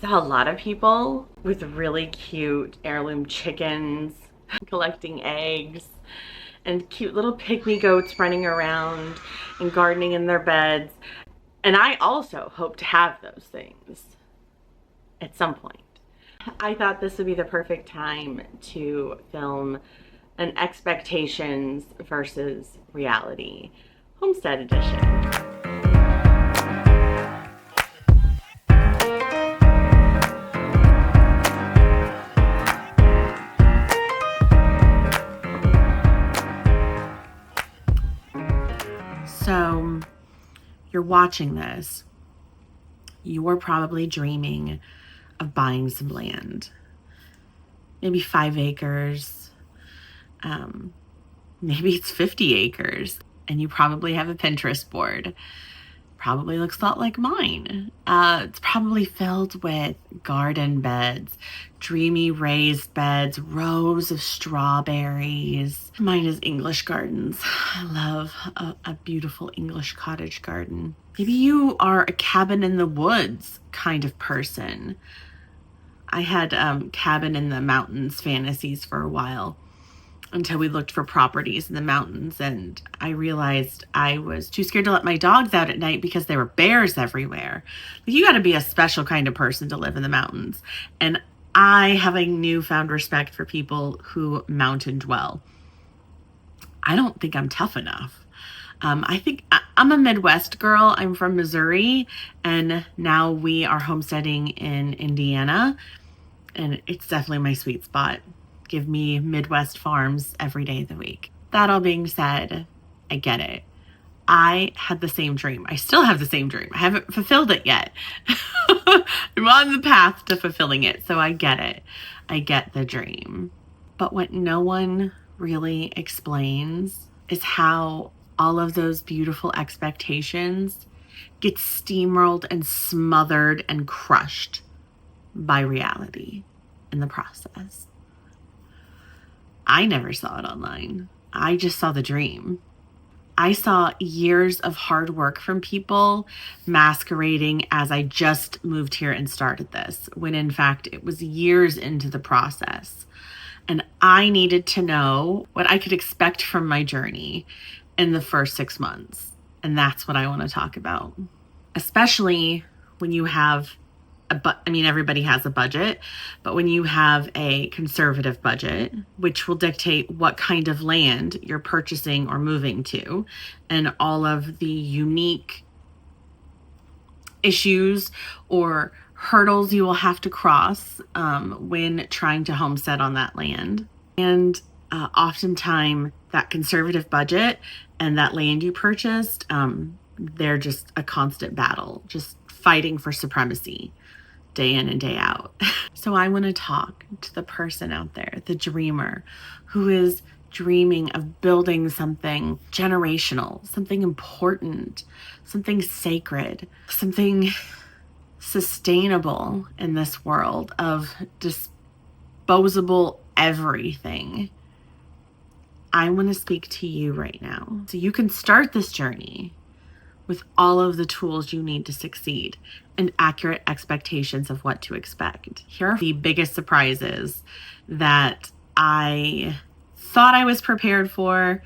saw a lot of people with really cute heirloom chickens collecting eggs and cute little pygmy goats running around and gardening in their beds. And I also hope to have those things at some point. I thought this would be the perfect time to film an expectations versus reality Homestead Edition. So you're watching this, you're probably dreaming of buying some land, maybe 5 acres, maybe it's 50 acres, and you probably have a Pinterest board. Probably looks a lot like mine. It's probably filled with garden beds, dreamy raised beds, rows of strawberries. Mine is English gardens. I love a beautiful English cottage garden. Maybe you are a cabin in the woods kind of person. I had cabin in the mountains fantasies for a while, until we looked for properties in the mountains, and I realized I was too scared to let my dogs out at night because there were bears everywhere. You got to be a special kind of person to live in the mountains. And I have a newfound respect for people who mountain dwell. I don't think I'm tough enough. I think I'm a Midwest girl. I'm from Missouri, and now we are homesteading in Indiana, and it's definitely my sweet spot. Give me Midwest farms every day of the week. That all being said, I get it. I had the same dream. I still have the same dream. I haven't fulfilled it yet. I'm on the path to fulfilling it, so I get it. I get the dream. But what no one really explains is how all of those beautiful expectations get steamrolled and smothered and crushed by reality in the process. I never saw it online. I just saw the dream. I saw years of hard work from people masquerading as I just moved here and started this, when in fact it was years into the process. And I needed to know what I could expect from my journey in the first 6 months. And that's what I want to talk about. Especially when you have everybody has a budget, but when you have a conservative budget, which will dictate what kind of land you're purchasing or moving to, and all of the unique issues or hurdles you will have to cross when trying to homestead on that land. And oftentimes that conservative budget and that land you purchased, they're just a constant battle, just fighting for supremacy day in and day out. So I want to talk to the person out there, the dreamer, who is dreaming of building something generational, something important, something sacred, something sustainable in this world of disposable everything. I want to speak to you right now so you can start this journey with all of the tools you need to succeed and accurate expectations of what to expect. Here are the biggest surprises that I thought I was prepared for,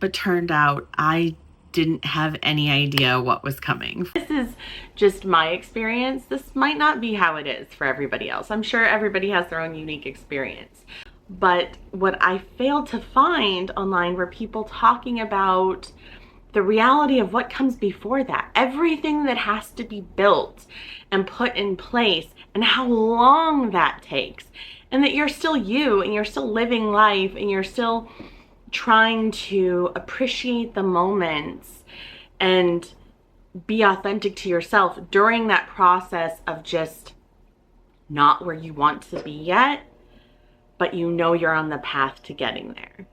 but turned out I didn't have any idea what was coming. This is just my experience. This might not be how it is for everybody else. I'm sure everybody has their own unique experience. But what I failed to find online were people talking about the reality of what comes before that, everything that has to be built and put in place, and how long that takes, and that you're still you, and you're still living life, and you're still trying to appreciate the moments and be authentic to yourself during that process of just not where you want to be yet, but you know you're on the path to getting there.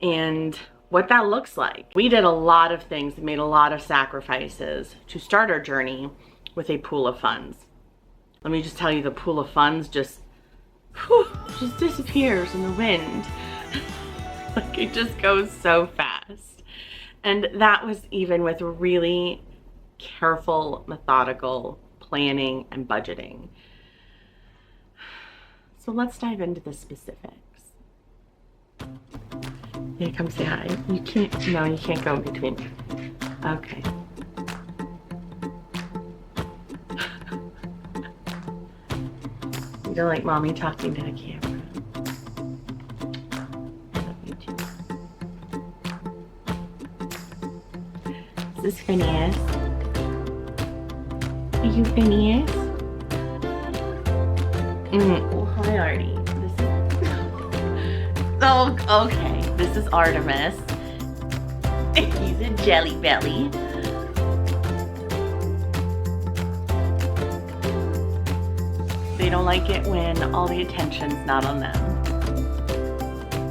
And what that looks like. We did a lot of things and made a lot of sacrifices to start our journey with a pool of funds. Let me just tell you, the pool of funds just disappears in the wind. Like, it just goes so fast. And that was even with really careful, methodical planning and budgeting. So let's dive into the specifics. Yeah, come say hi. You can't, no, you can't go in between. Okay. You don't like mommy talking to the camera. I love you too. Is this Phineas? Are you Phineas? Well, hi, Artie. This is... oh, okay. This is Artemis. He's a jelly belly. They don't like it when all the attention's not on them.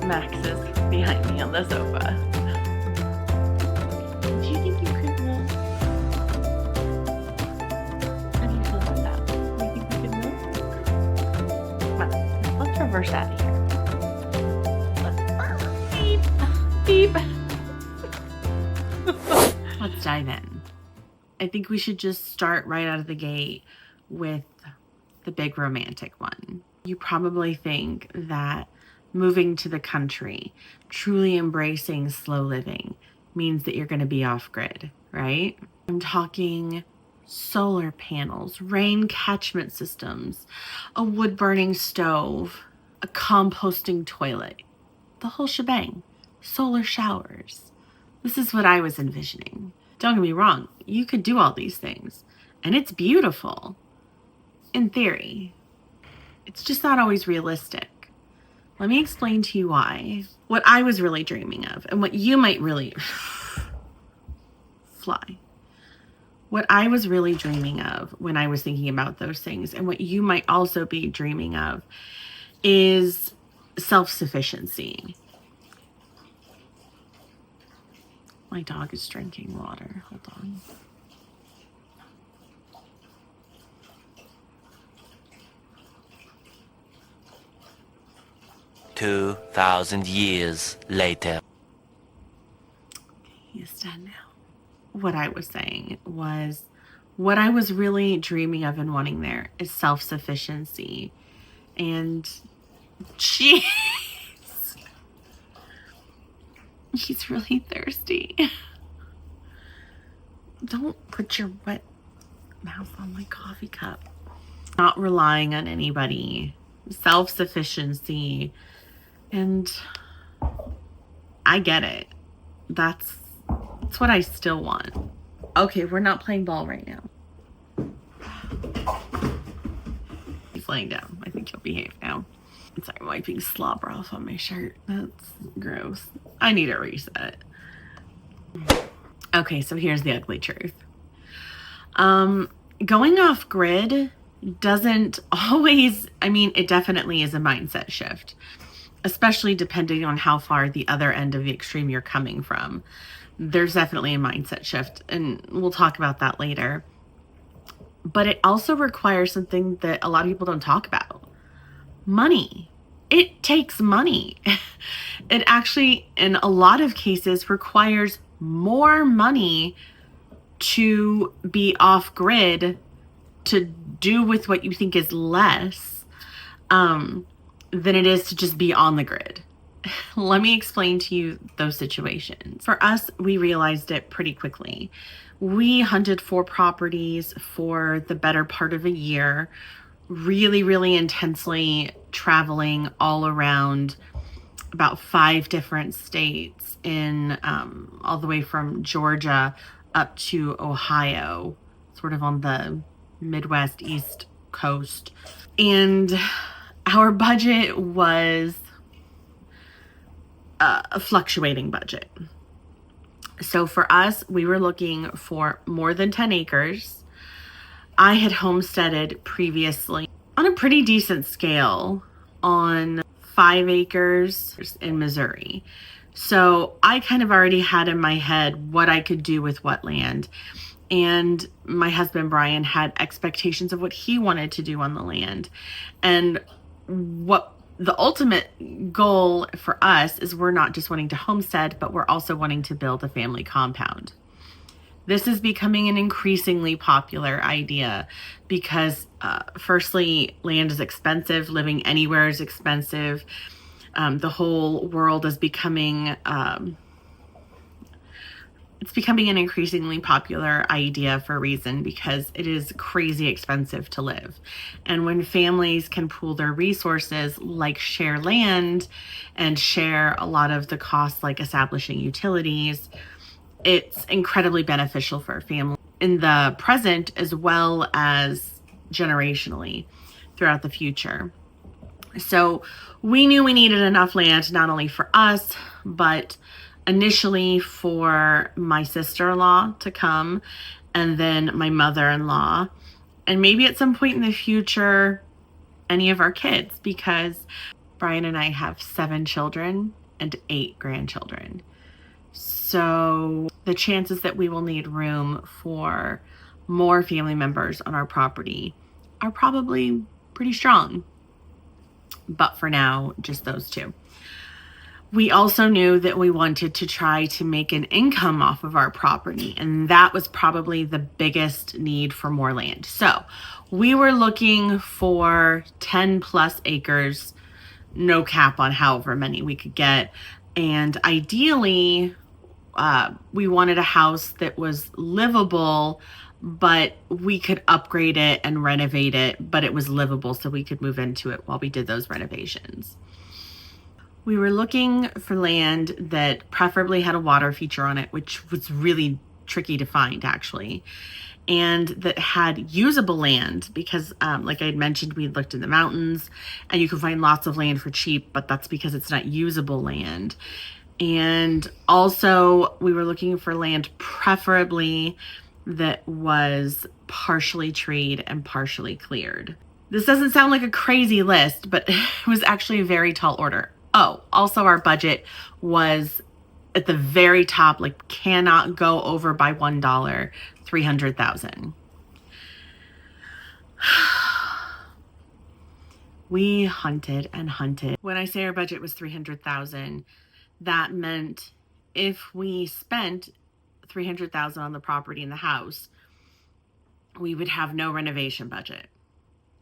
Max is behind me on the sofa. Do you think you could move? How do you feel about that? Do you think we could move? Come on, let's reverse out of here. Beep. Let's dive in. I think we should just start right out of the gate with the big romantic one. You probably think that moving to the country, truly embracing slow living, means that you're going to be off grid, right? I'm talking solar panels, rain catchment systems, a wood burning stove, a composting toilet, the whole shebang, solar showers. This is what I was envisioning. Don't get me wrong, you could do all these things, and it's beautiful. In theory, it's just not always realistic. Let me explain to you why. What I was really dreaming of, and what you might really fly. What I was really dreaming of when I was thinking about those things, and what you might also be dreaming of, is self-sufficiency. My dog is drinking water. Hold on. $2,000 later. He's dead now. What I was saying was, what I was really dreaming of and wanting there is self-sufficiency. And jeez, he's really thirsty. Don't put your wet mouth on my coffee cup. Not relying on anybody. Self-sufficiency. And I get it. That's what I still want. Okay, we're not playing ball right now. He's laying down. I think he'll behave now. I'm sorry, I'm wiping slobber off on my shirt. That's gross. I need a reset. Okay, so here's the ugly truth. Going off grid doesn't always, I mean, it definitely is a mindset shift, especially depending on how far the other end of the extreme you're coming from. There's definitely a mindset shift, and we'll talk about that later. But it also requires something that a lot of people don't talk about. Money. It takes money. It actually, in a lot of cases, requires more money to be off grid, to do with what you think is less, than it is to just be on the grid. Let me explain to you those situations. For us, we realized it pretty quickly. We hunted for properties for the better part of a year, really, really intensely traveling all around about 5 different states in all the way from Georgia up to Ohio, sort of on the Midwest, East Coast. And our budget was a fluctuating budget. So for us, we were looking for more than 10 acres. I had homesteaded previously on a pretty decent scale on 5 acres in Missouri. So I kind of already had in my head what I could do with what land. And my husband, Brian, had expectations of what he wanted to do on the land. And what the ultimate goal for us is, we're not just wanting to homestead, but we're also wanting to build a family compound. This is becoming an increasingly popular idea because, firstly, land is expensive, living anywhere is expensive. The whole world is becoming it's becoming an increasingly popular idea for a reason, because it is crazy expensive to live. And when families can pool their resources, like share land and share a lot of the costs, like establishing utilities, it's incredibly beneficial for a family in the present as well as generationally throughout the future. So we knew we needed enough land not only for us, but initially for my sister-in-law to come, and then my mother-in-law, and maybe at some point in the future, any of our kids, because Brian and I have 7 children and 8 grandchildren. So the chances that we will need room for more family members on our property are probably pretty strong. But for now, just those 2. We also knew that we wanted to try to make an income off of our property, and that was probably the biggest need for more land. So we were looking for 10 plus acres, no cap on however many we could get. And ideally, we wanted a house that was livable, but we could upgrade it and renovate it, but it was livable so we could move into it while we did those renovations. We were looking for land that preferably had a water feature on it, which was really tricky to find, actually, and that had usable land because, like I had mentioned, we looked in the mountains and you can find lots of land for cheap, but that's because it's not usable land. And also we were looking for land preferably that was partially treed and partially cleared. This doesn't sound like a crazy list, but it was actually a very tall order. Oh, also our budget was at the very top, like cannot go over by $1, $300,000. We hunted and hunted. When I say our budget was $300,000, that meant if we spent $300,000 on the property and the house, we would have no renovation budget.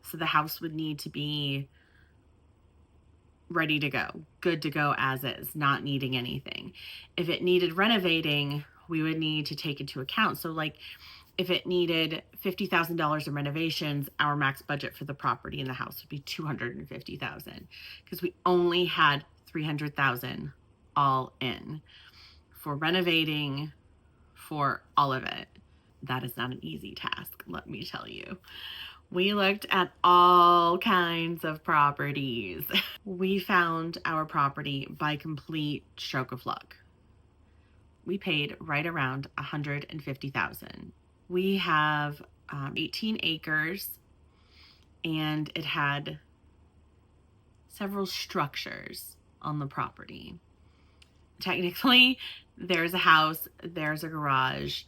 So the house would need to be ready to go, good to go as is, not needing anything. If it needed renovating, we would need to take into account. So like if it needed $50,000 in renovations, our max budget for the property and the house would be $250,000 because we only had $300,000 all in for renovating for all of it. That is not an easy task, let me tell you. We looked at all kinds of properties. We found our property by complete stroke of luck. We paid right around $150,000. We have 18 acres, and it had several structures on the property. Technically, there's a house, there's a garage,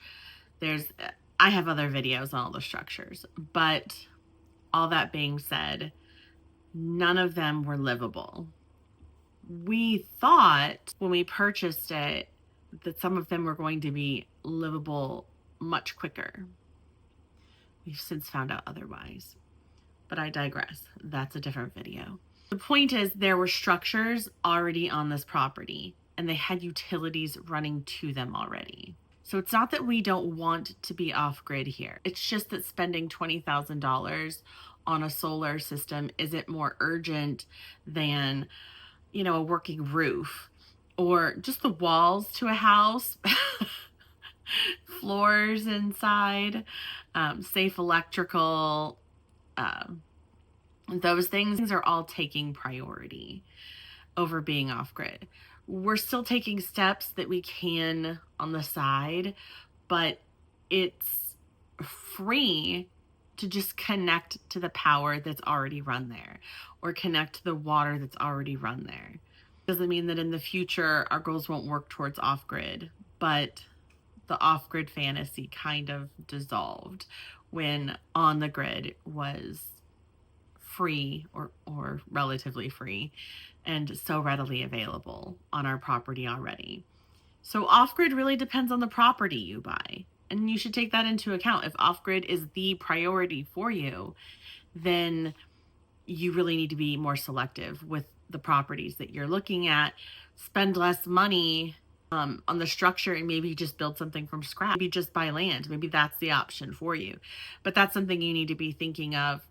I have other videos on all the structures, but all that being said, none of them were livable. We thought when we purchased it that some of them were going to be livable much quicker. We've since found out otherwise, but I digress. That's a different video. The point is, there were structures already on this property and they had utilities running to them already. So it's not that we don't want to be off-grid here. It's just that spending $20,000 on a solar system isn't more urgent than, a working roof or just the walls to a house, floors inside, safe electrical, those things are all taking priority over being off-grid. We're still taking steps that we can on the side, but it's free to just connect to the power that's already run there or connect to the water that's already run there. Doesn't mean that in the future our goals won't work towards off-grid, but the off-grid fantasy kind of dissolved when on the grid was free or relatively free and so readily available on our property already. So off-grid really depends on the property you buy And you should take that into account. If off-grid is the priority for you, then you really need to be more selective with the properties that you're looking at. Spend less money on the structure and maybe just build something from scratch. Maybe just buy land. Maybe that's the option for you. But that's something you need to be thinking of.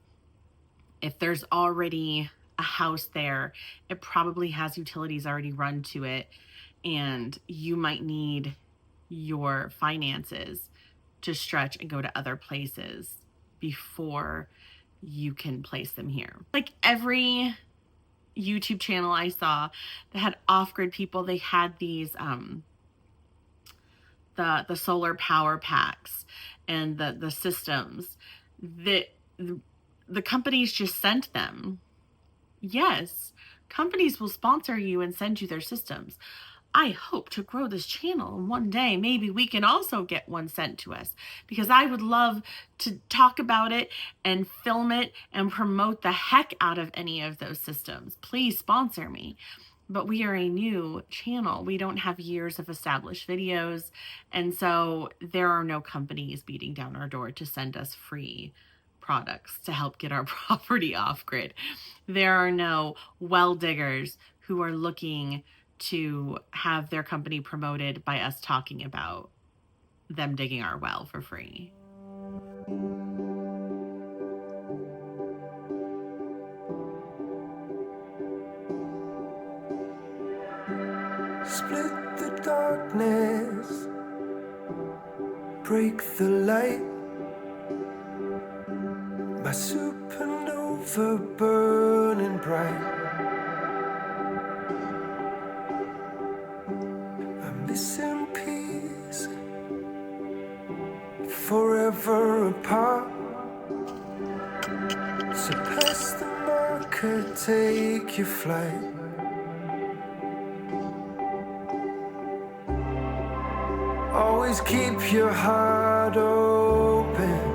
If there's already a house there, it probably has utilities already run to it, and you might need your finances to stretch and go to other places before you can place them here. Like every YouTube channel I saw that had off-grid people, they had these the solar power packs and the systems that the companies just sent them. Yes, companies will sponsor you and send you their systems. I hope to grow this channel, and one day maybe we can also get one sent to us, because I would love to talk about it and film it and promote the heck out of any of those systems. Please sponsor me. But we are a new channel. We don't have years of established videos, and so there are no companies beating down our door to send us free products to help get our property off grid. There are no well diggers who are looking to have their company promoted by us talking about them digging our well for free. Split the darkness, break the light. My supernova burning bright. I'm missing piece, forever apart. Surpass the marker, take your flight. Always keep your heart open.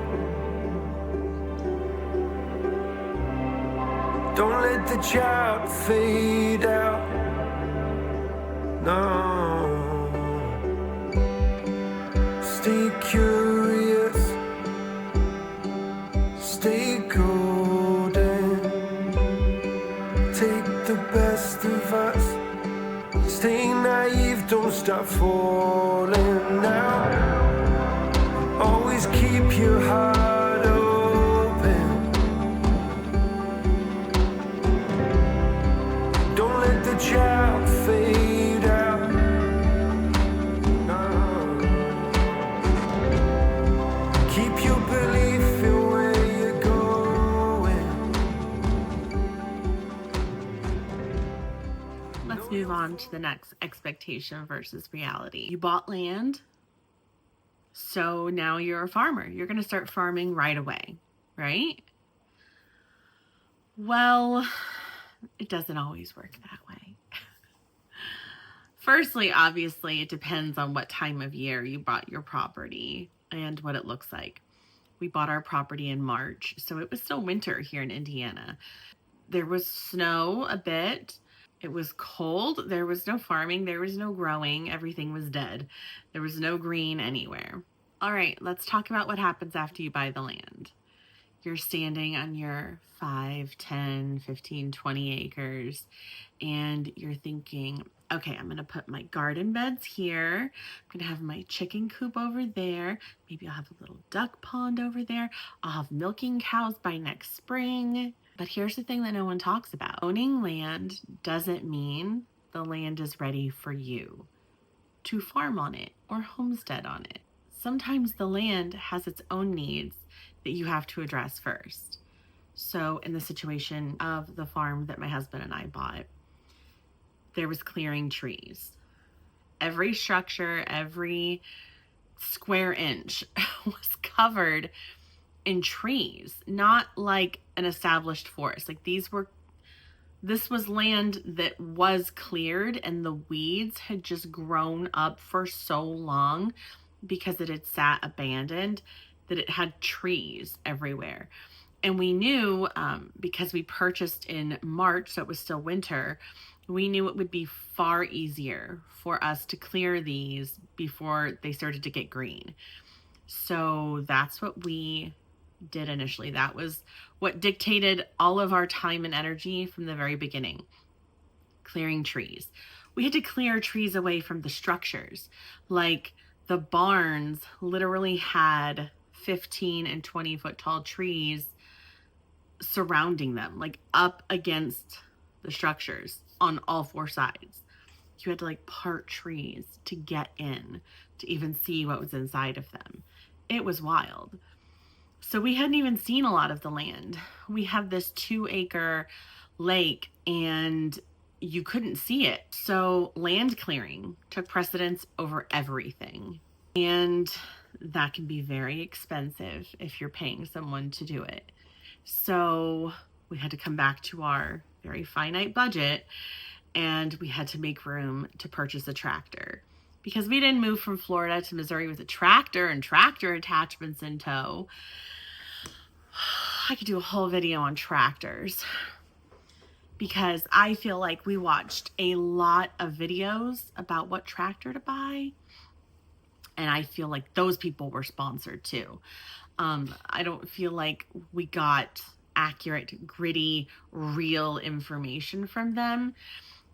Don't let the child fade out. No. Stay curious. Stay golden. Take the best of us. Stay naive, don't stop falling now. Always keep your heart open. Don't let the child fade out. No. Keep your belief in where you're going. Let's move on to the next expectation versus reality. You bought land, so now you're a farmer. You're going to start farming right away, right? Well, it doesn't always work that way. Firstly, obviously, it depends on what time of year you bought your property and what it looks like. We bought our property in March, so it was still winter here in Indiana. There was snow a bit. It was cold. There was no farming. There was no growing. Everything was dead. There was no green anywhere. All right, let's talk about what happens after you buy the land. You're standing on your 5, 10, 15, 20 acres, and you're thinking, okay, I'm going to put my garden beds here. I'm going to have my chicken coop over there. Maybe I'll have a little duck pond over there. I'll have milking cows by next spring. But here's the thing that no one talks about. Owning land doesn't mean the land is ready for you to farm on it or homestead on it. Sometimes the land has its own needs that you have to address first. So in the situation of the farm that my husband and I bought, there was clearing trees. Every structure, every square inch was covered in trees, not like an established forest. Like this was land that was cleared, and the weeds had just grown up for so long because it had sat abandoned that it had trees everywhere. And we knew, because we purchased in March, so it was still winter, we knew it would be far easier for us to clear these before they started to get green. So that's what we did initially. That was what dictated all of our time and energy from the very beginning. Clearing trees. We had to clear trees away from the structures. Like the barns literally had 15 and 20-foot tall trees surrounding them, like up against the structures on all four sides. You had to like part trees to get in to even see what was inside of them. It was wild. So we hadn't even seen a lot of the land. We have this 2-acre lake and you couldn't see it. So land clearing took precedence over everything. And that can be very expensive if you're paying someone to do it. So we had to come back to our very finite budget and we had to make room to purchase a tractor. Because we didn't move from Florida to Missouri with a tractor and tractor attachments in tow. I could do a whole video on tractors because I feel like we watched a lot of videos about what tractor to buy. And I feel like those people were sponsored too. I don't feel like we got accurate, gritty, real information from them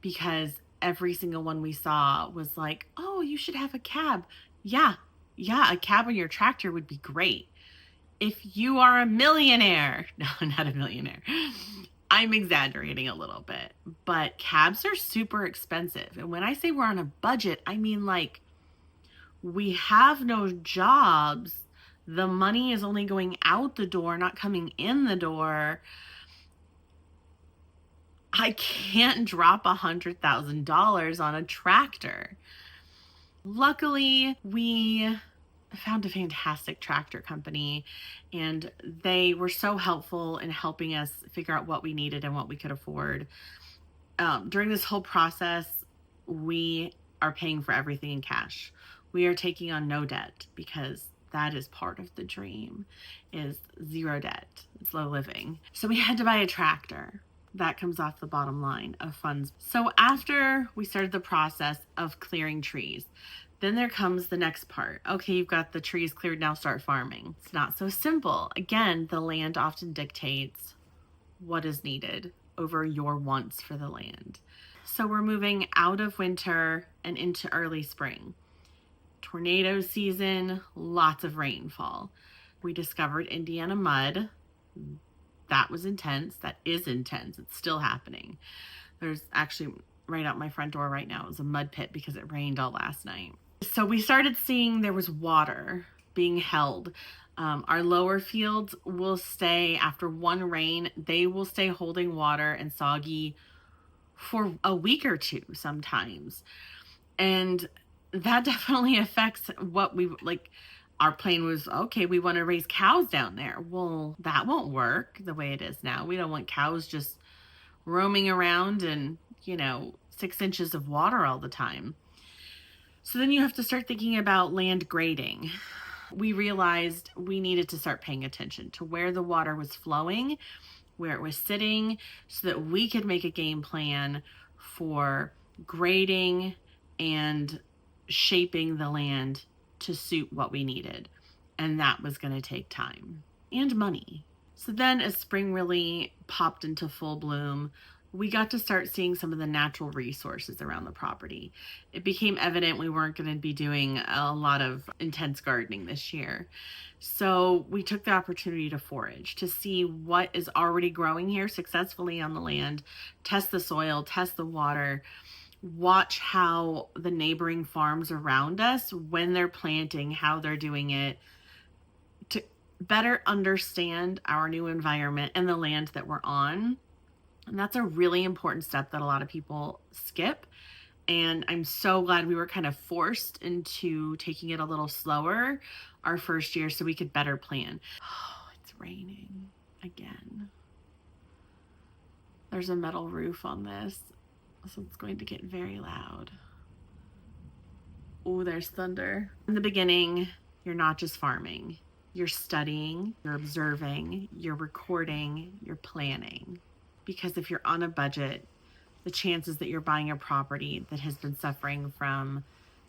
because every single one we saw was like, oh, you should have a cab. Yeah, a cab on your tractor would be great. If you are a millionaire, no, not a millionaire. I'm exaggerating a little bit, but cabs are super expensive. And when I say we're on a budget, I mean like we have no jobs. The money is only going out the door, not coming in the door. I can't drop $100,000 on a tractor. Luckily, we found a fantastic tractor company and they were so helpful in helping us figure out what we needed and what we could afford. During this whole process, we are paying for everything in cash. We are taking on no debt because that is part of the dream, is zero debt. It's low living. So we had to buy a tractor. That comes off the bottom line of funds. So after we started the process of clearing trees, then there comes the next part. Okay, you've got the trees cleared, now start farming. It's not so simple. Again, the land often dictates what is needed over your wants for the land. So we're moving out of winter and into early spring. Tornado season, lots of rainfall. We discovered Indiana mud. That was intense. That is intense. It's still happening. There's actually right out my front door right now, it was a mud pit because it rained all last night. So we started seeing there was water being held. Our lower fields will stay, after one rain, they will stay holding water and soggy for a week or two sometimes. And that definitely affects what we like. Our plan was, okay, we want to raise cows down there. Well, that won't work the way it is now. We don't want cows just roaming around and, 6 inches of water all the time. So then you have to start thinking about land grading. We realized we needed to start paying attention to where the water was flowing, where it was sitting, so that we could make a game plan for grading and shaping the land to suit what we needed. And that was going to take time and money. So then as spring really popped into full bloom, we got to start seeing some of the natural resources around the property. It became evident we weren't going to be doing a lot of intense gardening this year. So we took the opportunity to forage, to see what is already growing here successfully on the land, test the soil, test the water, watch how the neighboring farms around us, when they're planting, how they're doing it, to better understand our new environment and the land that we're on. And that's a really important step that a lot of people skip. And I'm so glad we were kind of forced into taking it a little slower our first year so we could better plan. Oh, it's raining again. There's a metal roof on this, so it's going to get very loud. Oh, there's thunder. In the beginning, you're not just farming. You're studying, you're observing, you're recording, you're planning. Because if you're on a budget, the chances that you're buying a property that has been suffering from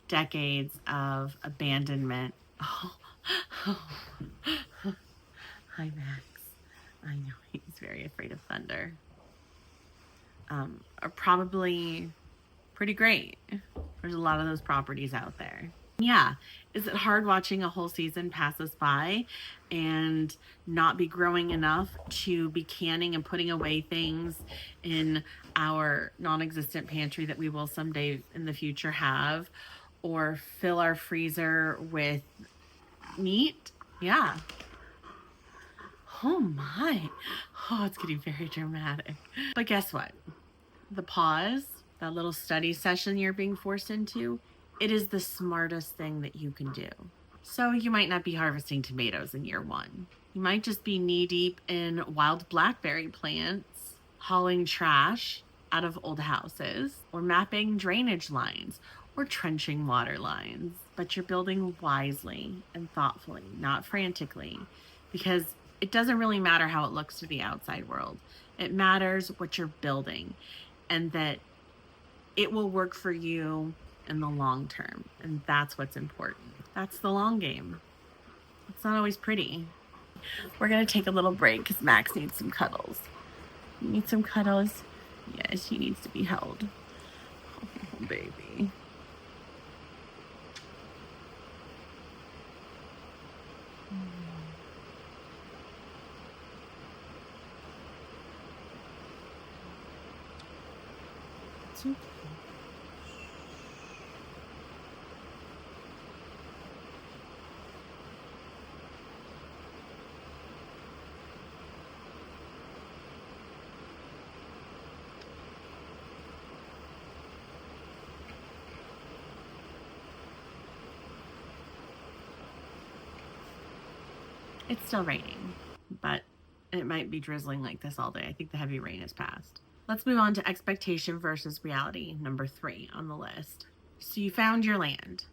decades of abandonment, Hi, Max. I know he's very afraid of thunder. Are probably pretty great. There's a lot of those properties out there. Yeah. Is it hard watching a whole season pass us by and not be growing enough to be canning and putting away things in our non existent pantry that we will someday in the future have, or fill our freezer with meat? Yeah. Oh my. Oh, it's getting very dramatic. But guess what? The pause, that little study session you're being forced into, it is the smartest thing that you can do. So you might not be harvesting tomatoes in year one. You might just be knee deep in wild blackberry plants, hauling trash out of old houses, or mapping drainage lines, or trenching water lines. But you're building wisely and thoughtfully, not frantically, because it doesn't really matter how it looks to the outside world. It matters what you're building, and that it will work for you in the long term. And that's what's important. That's the long game. It's not always pretty. We're going to take a little break because Max needs some cuddles. You need some cuddles? Yes, he needs to be held. Oh, baby. It's okay. It's still raining, but it might be drizzling like this all day. I think the heavy rain has passed. Let's move on to expectation versus reality, number 3 on the list. So you found your land,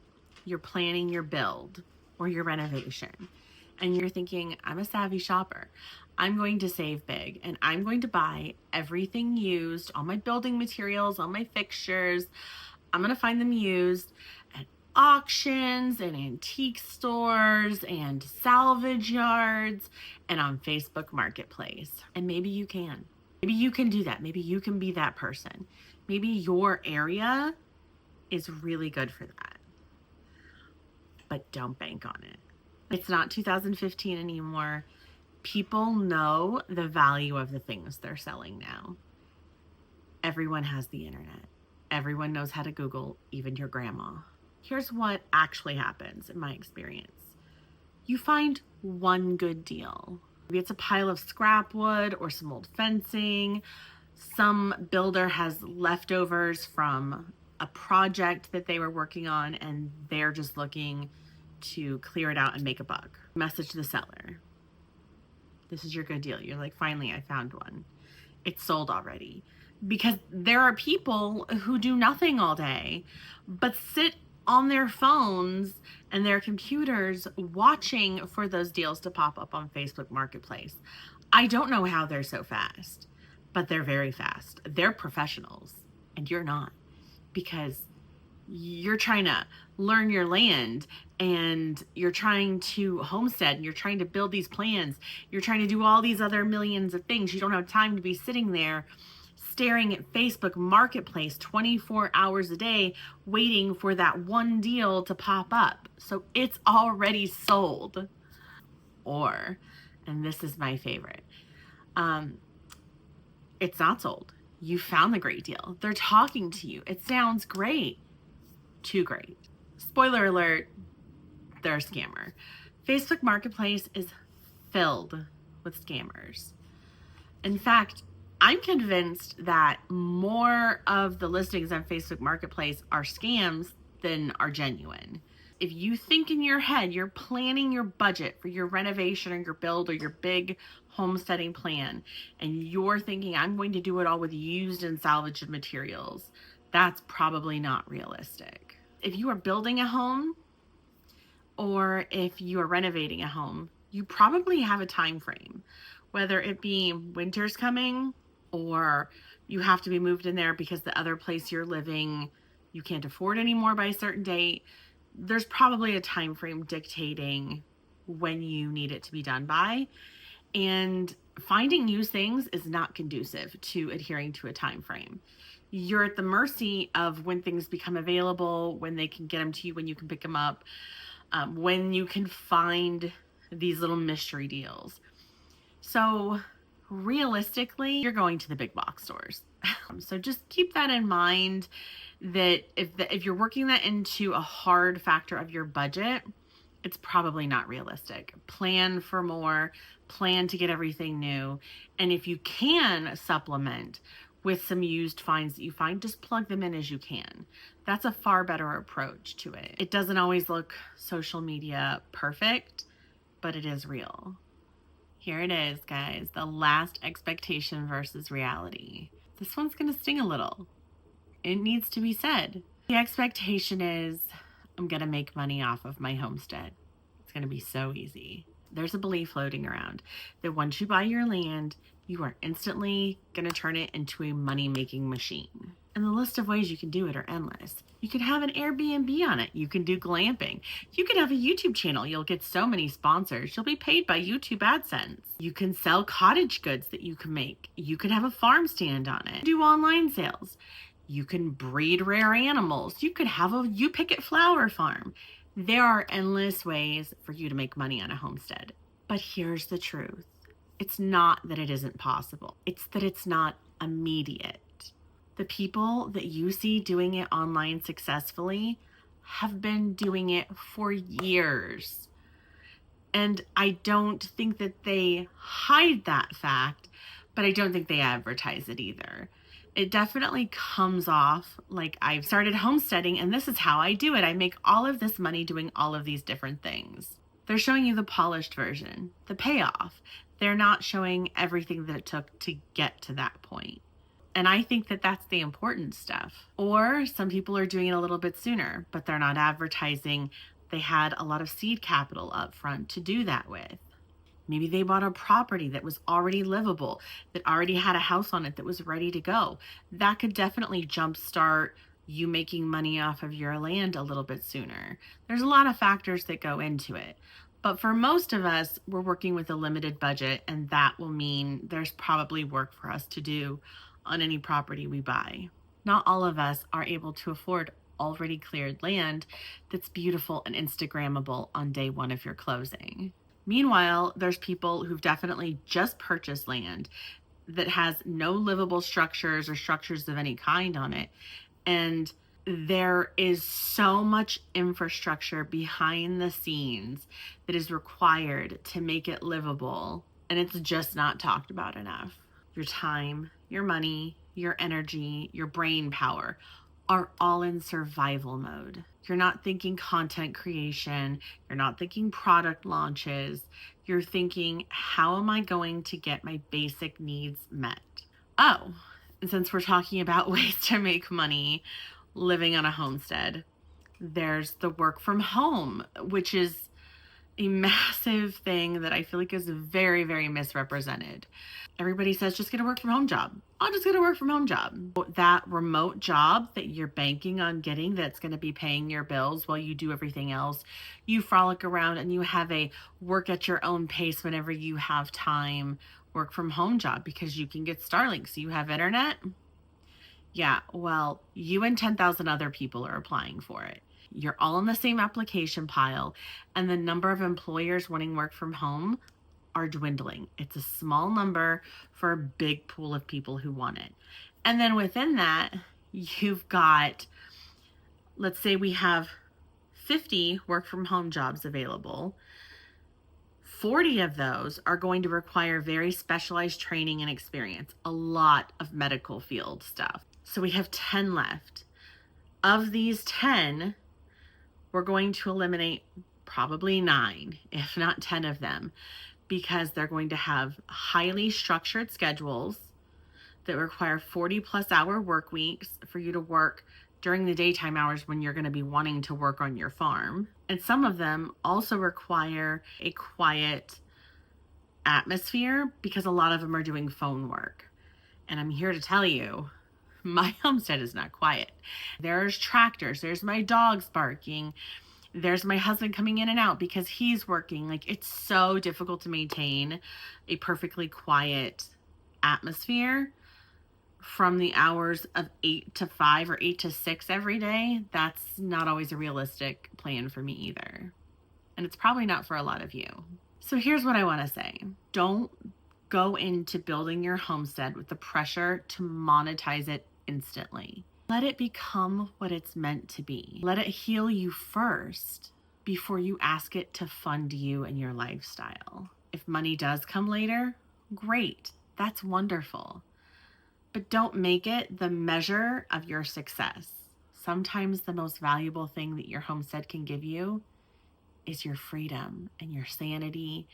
you're planning your build or your renovation, and you're thinking, I'm a savvy shopper. I'm going to save big and I'm going to buy everything used, all my building materials, all my fixtures. I'm going to find them used at auctions and antique stores and salvage yards and on Facebook Marketplace. And maybe you can. Maybe you can do that. Maybe you can be that person. Maybe your area is really good for that. But don't bank on it. It's not 2015 anymore. People know the value of the things they're selling now. Everyone has the internet. Everyone knows how to Google, even your grandma. Here's what actually happens in my experience. You find one good deal. Maybe it's a pile of scrap wood or some old fencing. Some builder has leftovers from a project that they were working on and they're just looking to clear it out and make a buck. Message the seller. This is your good deal. You're like, finally, I found one. It's sold already. Because there are people who do nothing all day, but sit on their phones and their computers watching for those deals to pop up on Facebook Marketplace. I don't know how they're so fast, but they're very fast. They're professionals and you're not, because you're trying to learn your land and you're trying to homestead and you're trying to build these plans. You're trying to do all these other millions of things. You don't have time to be sitting there staring at Facebook Marketplace 24 hours a day, waiting for that one deal to pop up. So it's already sold. Or, and this is my favorite, it's not sold. You found the great deal. They're talking to you. It sounds great. Too great. Spoiler alert, they're a scammer. Facebook Marketplace is filled with scammers. In fact, I'm convinced that more of the listings on Facebook Marketplace are scams than are genuine. If you think in your head you're planning your budget for your renovation or your build or your big homesteading plan, and you're thinking, I'm going to do it all with used and salvaged materials, that's probably not realistic. If you are building a home or if you are renovating a home, you probably have a time frame, whether it be winter's coming or you have to be moved in there because the other place you're living you can't afford anymore by a certain date. There's probably a time frame dictating when you need it to be done by. And finding new things is not conducive to adhering to a time frame. You're at the mercy of when things become available, when they can get them to you, when you can pick them up, when you can find these little mystery deals. So realistically, you're going to the big box stores. So just keep that in mind, that if you're working that into a hard factor of your budget, it's probably not realistic. Plan for more, plan to get everything new. And if you can supplement with some used finds that you find, just plug them in as you can. That's a far better approach to it. It doesn't always look social media perfect, but it is real. Here it is, guys. The last expectation versus reality. This one's going to sting a little. It needs to be said. The expectation is, I'm going to make money off of my homestead. It's going to be so easy. There's a belief floating around that once you buy your land, you are instantly going to turn it into a money-making machine. And the list of ways you can do it are endless. You can have an Airbnb on it. You can do glamping. You can have a YouTube channel. You'll get so many sponsors. You'll be paid by YouTube AdSense. You can sell cottage goods that you can make. You can have a farm stand on it. Do online sales. You can breed rare animals. You could have a You Pick It flower farm. There are endless ways for you to make money on a homestead. But here's the truth. It's not that it isn't possible. It's that it's not immediate. The people that you see doing it online successfully have been doing it for years. And I don't think that they hide that fact, but I don't think they advertise it either. It definitely comes off like I've started homesteading and this is how I do it. I make all of this money doing all of these different things. They're showing you the polished version, the payoff. They're not showing everything that it took to get to that point. And I think that that's the important stuff. Or some people are doing it a little bit sooner, but they're not advertising they had a lot of seed capital up front to do that with. Maybe they bought a property that was already livable, that already had a house on it that was ready to go. That could definitely jumpstart you making money off of your land a little bit sooner. There's a lot of factors that go into it. But for most of us, we're working with a limited budget, and that will mean there's probably work for us to do on any property we buy. Not all of us are able to afford already cleared land that's beautiful and Instagrammable on day one of your closing. Meanwhile, there's people who've definitely just purchased land that has no livable structures or structures of any kind on it. And there is so much infrastructure behind the scenes that is required to make it livable. And it's just not talked about enough. Your time, your money, your energy, your brain power are all in survival mode. You're not thinking content creation. You're not thinking product launches. You're thinking, how am I going to get my basic needs met? Oh, and since we're talking about ways to make money living on a homestead, there's the work from home, which is a massive thing that I feel like is very, very misrepresented. Everybody says, just get a work from home job. I'll just get a work from home job. That remote job that you're banking on getting that's going to be paying your bills while you do everything else, you frolic around and you have a work at your own pace whenever you have time work from home job because you can get Starlink, so you have internet. Yeah, well, you and 10,000 other people are applying for it. You're all in the same application pile, and the number of employers wanting work from home are dwindling. It's a small number for a big pool of people who want it. And then within that, you've got, let's say we have 50 work from home jobs available. 40 of those are going to require very specialized training and experience, a lot of medical field stuff. So we have 10 left. Of these 10, we're going to eliminate probably 9, if not 10 of them, because they're going to have highly structured schedules that require 40 plus hour work weeks for you to work during the daytime hours when you're going to be wanting to work on your farm. And some of them also require a quiet atmosphere because a lot of them are doing phone work. And I'm here to tell you, my homestead is not quiet. There's tractors, there's my dogs barking, There's my husband coming in and out because he's working. Like, it's so difficult to maintain a perfectly quiet atmosphere from the hours of 8 to 5 or 8 to 6 every day. That's not always a realistic plan for me either. And it's probably not for a lot of you. So here's what I want to say. Don't go into building your homestead with the pressure to monetize it instantly. Let it become what it's meant to be. Let it heal you first before you ask it to fund you and your lifestyle. If money does come later, great. That's wonderful. But don't make it the measure of your success. Sometimes the most valuable thing that your homestead can give you is your freedom and your sanity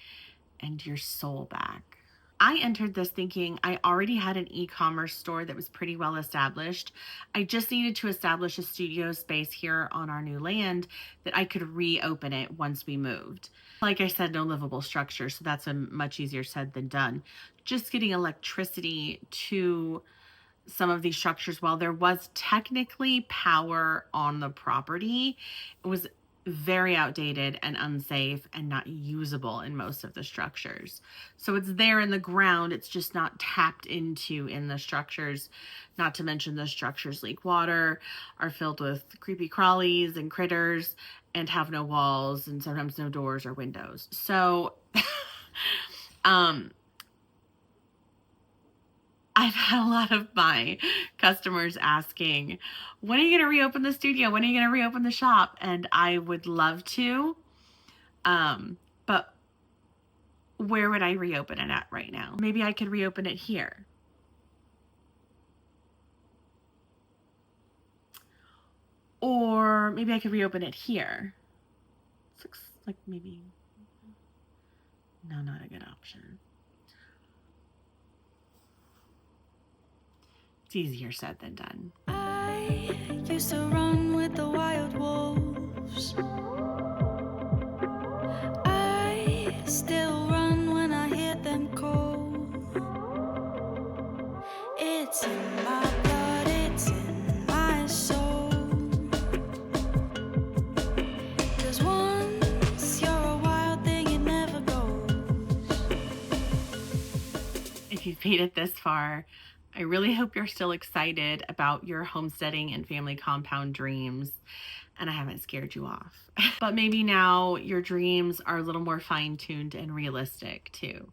and your soul back. I entered this thinking I already had an e-commerce store that was pretty well established. I just needed to establish a studio space here on our new land that I could reopen it once we moved. Like I said, no livable structure, so that's a much easier said than done. Just getting electricity to some of these structures, while there was technically power on the property, it was very outdated and unsafe and not usable in most of the structures. So it's there in the ground, it's just not tapped into in the structures. Not to mention the structures leak water, are filled with creepy crawlies and critters, and have no walls and sometimes no doors or windows. So I've had a lot of my customers asking, when are you going to reopen the studio? When are you going to reopen the shop? And I would love to, but where would I reopen it at right now? Maybe I could reopen it here. Or maybe I could reopen it here. Looks like maybe, no, not a good option. It's easier said than done. I used to run with the wild wolves. I still run when I hear them call. It's in my blood, it's in my soul. 'Cause once you're a wild thing, it never goes. If you've made it this far, I really hope you're still excited about your homesteading and family compound dreams, and I haven't scared you off. But maybe now your dreams are a little more fine-tuned and realistic too,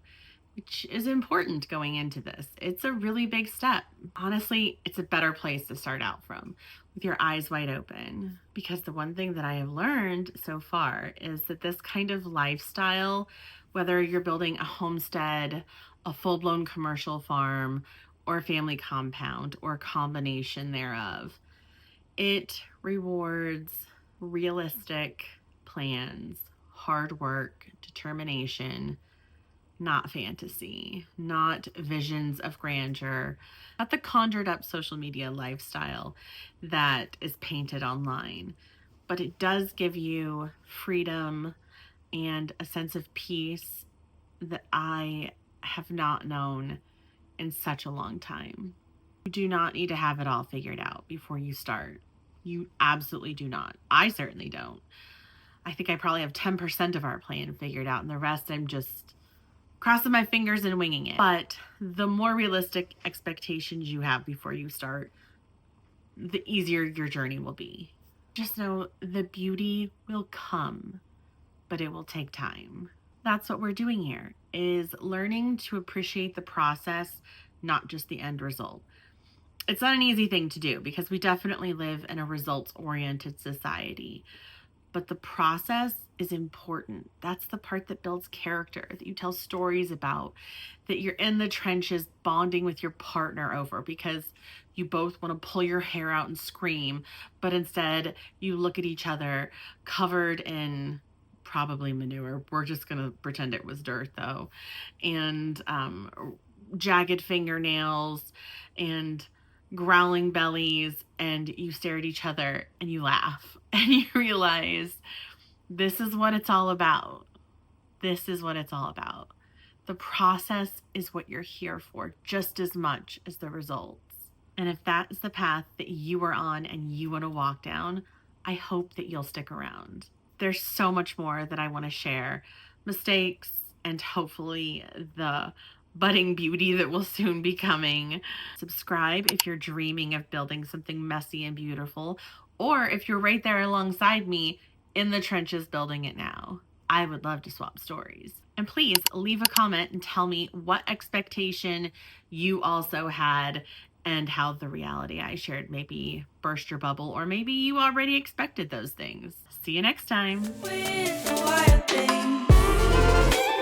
which is important going into this. It's a really big step. Honestly, it's a better place to start out from, with your eyes wide open. Because the one thing that I have learned so far is that this kind of lifestyle, whether you're building a homestead, a full-blown commercial farm, or a family compound, or a combination thereof, it rewards realistic plans, hard work, determination, not fantasy, not visions of grandeur, not the conjured up social media lifestyle that is painted online. But it does give you freedom and a sense of peace that I have not known in such a long time. You do not need to have it all figured out before you start. You absolutely do not. I certainly don't. I think I probably have 10% of our plan figured out, and the rest I'm just crossing my fingers and winging it. But the more realistic expectations you have before you start, the easier your journey will be. Just know the beauty will come, but it will take time. That's what we're doing here, is learning to appreciate the process, not just the end result. It's not an easy thing to do because we definitely live in a results-oriented society, but the process is important. That's the part that builds character, that you tell stories about, that you're in the trenches bonding with your partner over because you both want to pull your hair out and scream, but instead you look at each other covered in probably manure. We're just going to pretend it was dirt though. And jagged fingernails and growling bellies, and you stare at each other and you laugh and you realize this is what it's all about. This is what it's all about. The process is what you're here for just as much as the results. And if that is the path that you are on and you want to walk down, I hope that you'll stick around. There's so much more that I want to share. Mistakes and hopefully the budding beauty that will soon be coming. Subscribe if you're dreaming of building something messy and beautiful, or if you're right there alongside me in the trenches building it now. I would love to swap stories. And please leave a comment and tell me what expectation you also had and how the reality I shared maybe burst your bubble, or maybe you already expected those things. See you next time. With the wild thing.